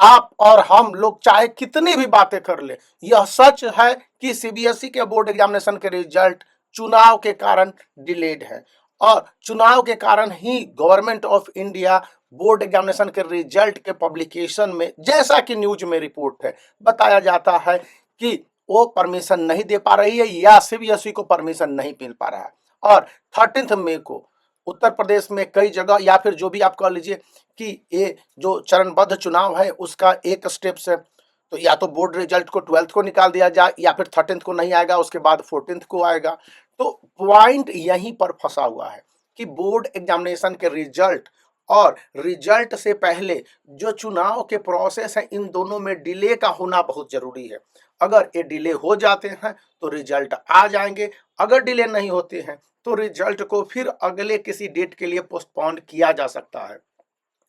आप और हम लोग चाहे कितनी भी बातें कर ले, यह सच है कि सीबीएसई के बोर्ड एग्जामिनेशन के रिजल्ट चुनाव के कारण डिलेड है और चुनाव के कारण ही government of India board examination के रिजल्ट के पब्लिकेशन में, जैसा कि न्यूज में रिपोर्ट है, बताया जाता है कि वो परमिशन नहीं दे पा रही है या सीबीएसई को परमिशन नहीं मिल पा रहा है। और 13 मई को उत्तर प्रदेश में कई जगह, या फिर जो भी आप कह लीजिए कि ये जो चरणबद्ध चुनाव है उसका एक स्टेप से, तो या तो बोर्ड रिजल्ट को 12th को निकाल दिया जाए या फिर 13th को नहीं आएगा, उसके बाद 14th को आएगा। तो पॉइंट यहीं पर फंसा हुआ है कि बोर्ड एग्जामिनेशन के रिजल्ट और रिजल्ट से पहले जो चुनाव के प्रोसेस है, इन दोनों में डिले का होना बहुत जरूरी है। अगर ये डिले हो जाते हैं तो रिजल्ट आ जाएंगे, अगर डिले नहीं होते हैं तो रिजल्ट को फिर अगले किसी डेट के लिए पोस्टपोन किया जा सकता है।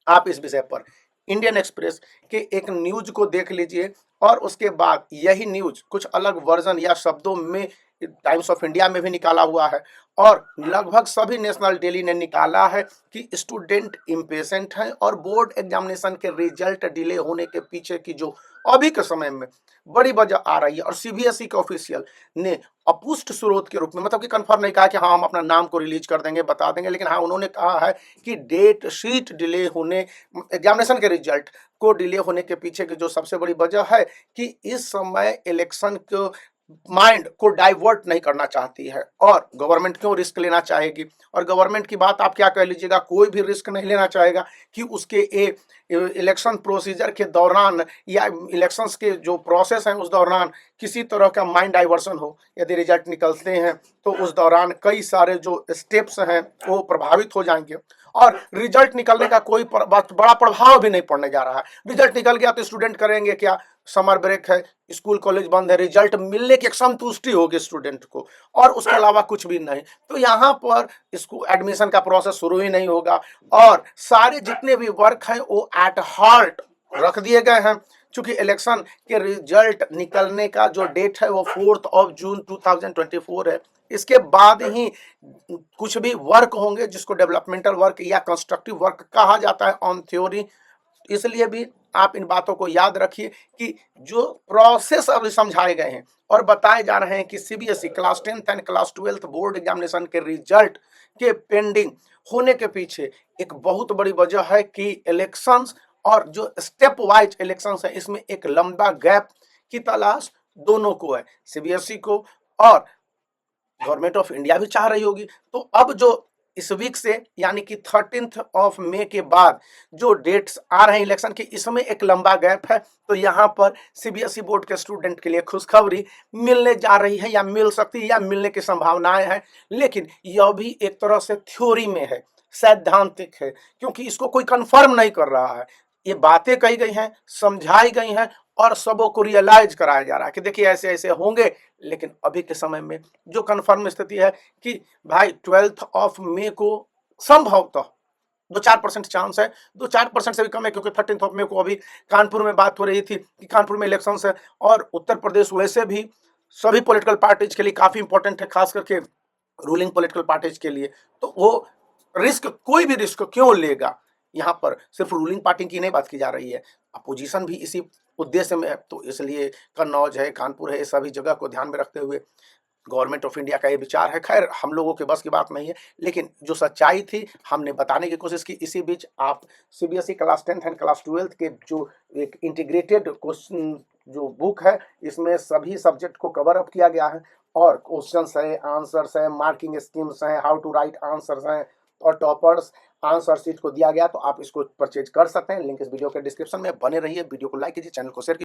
आप इस विषय पर इंडियन एक्सप्रेस के एक न्यूज को देख लीजिए और उसके बाद यही न्यूज कुछ अलग वर्जन या शब्दों में टाइम्स ऑफ इंडिया में भी निकाला हुआ है और लगभग सभी नेशनल डेली ने निकाला है कि स्टूडेंट इम्पेशेंट हैं और बोर्ड एग्जामिनेशन के रिजल्ट डिले होने के पीछे की जो अभी के समय में बड़ी वजह आ रही है। और सीबीएसई के ऑफिशियल ने अपुष्ट स्रोत के रूप में, मतलब कि कंफर्म नहीं कहा कि हाँ हम अपना नाम को रिलीज कर देंगे, बता देंगे, लेकिन हाँ उन्होंने कहा है कि डेट शीट डिले होने, एग्जामिनेशन के रिजल्ट को डिले होने के पीछे की जो सबसे बड़ी वजह है कि इस समय इलेक्शन को माइंड को डाइवर्ट नहीं करना चाहती है। और गवर्नमेंट क्यों रिस्क लेना चाहेगी, और गवर्नमेंट की बात आप क्या कह लीजिएगा, कोई भी रिस्क नहीं लेना चाहेगा कि उसके इलेक्शन प्रोसीजर के दौरान या इलेक्शंस के जो प्रोसेस हैं उस दौरान किसी तरह का माइंड डाइवर्सन हो। यदि रिजल्ट निकलते हैं तो उस दौरान कई सारे जो स्टेप्स हैं वो प्रभावित हो जाएंगे और रिजल्ट निकलने का कोई बड़ा प्रभाव भी नहीं पड़ने जा रहा है। रिजल्ट निकल गया तो स्टूडेंट करेंगे क्या, समर ब्रेक है, स्कूल कॉलेज बंद है, रिजल्ट मिलने की एक संतुष्टि होगी स्टूडेंट को और उसके अलावा कुछ भी नहीं। तो यहाँ पर इसको एडमिशन का प्रोसेस शुरू ही नहीं होगा और सारे जितने भी वर्क हैं वो एट हार्ट रख दिए गए हैं। चूंकि इलेक्शन के रिजल्ट निकलने का जो डेट है वो 4 जून 2024 है, इसके बाद ही कुछ भी वर्क होंगे जिसको डेवलपमेंटल वर्क या कंस्ट्रक्टिव वर्क कहा जाता है ऑन थ्योरी। इसलिए भी आप इन बातों को याद रखिए कि जो प्रोसेस अभी समझाए गए हैं और बताए जा रहे हैं कि CBSE class 10th and class 12th board examination के रिजल्ट के पेंडिंग होने के पीछे एक बहुत बड़ी वजह है कि इलेक्शंस और जो स्टेप वाइज इलेक्शंस है इसमें एक लंबा गैप की तलाश दोनों को है, सीबीएसई को और गवर्नमेंट ऑफ इंडिया भी चाह रही होगी। तो अब जो इस वीक से यानी कि 13 मई के बाद जो डेट्स आ रहे हैं इलेक्शन के, इसमें एक लंबा गैप है। तो यहाँ पर सीबीएसई बोर्ड के स्टूडेंट के लिए खुशखबरी मिलने जा रही है या मिल सकती है या मिलने की संभावनाएं हैं, लेकिन यह भी एक तरह से थ्योरी में है, सैद्धांतिक है, क्योंकि इसको कोई कंफर्म नहीं कर रहा है। ये बातें कही गई हैं, समझाई गई हैं और सबों को रियलाइज कराया जा रहा है कि देखिए ऐसे ऐसे होंगे, लेकिन अभी के समय में जो कंफर्म स्थिति है कि भाई 12 मई को संभवतः 2-4% चांस है, 2-4% से भी कम है, क्योंकि 13 मई को अभी कानपुर में बात हो रही थी कि कानपुर में इलेक्शन है और उत्तर प्रदेश वैसे भी सभी पॉलिटिकल पार्टीज के लिए काफी इंपॉर्टेंट है, खास करके रूलिंग पॉलिटिकल पार्टीज के लिए। तो वो रिस्क, कोई भी रिस्क क्यों लेगा, यहाँ पर सिर्फ रूलिंग पार्टी की नहीं बात की जा रही है, अपोजिशन भी इसी उद्देश्य में है। तो इसलिए कन्नौज है, कानपुर है, सभी जगह को ध्यान में रखते हुए गवर्नमेंट ऑफ इंडिया का ये विचार है। खैर हम लोगों के बस की बात नहीं है, लेकिन जो सच्चाई थी हमने बताने की कोशिश की। इसी बीच आप CBSE class 10th and class 12th के जो एक इंटीग्रेटेड क्वेश्चन जो बुक है, इसमें सभी सब्जेक्ट को कवर अप किया गया है और क्वेश्चंस है, आंसर्स है, मार्किंग स्कीम्स हैं, हाउ टू राइट आंसर्स हैं और टॉपर्स आंसर शीट को दिया गया। तो आप इसको परचेज कर सकते हैं, लिंक इस वीडियो के डिस्क्रिप्शन में। बने रहिए, वीडियो को लाइक कीजिए, चैनल को शेयर कीजिए।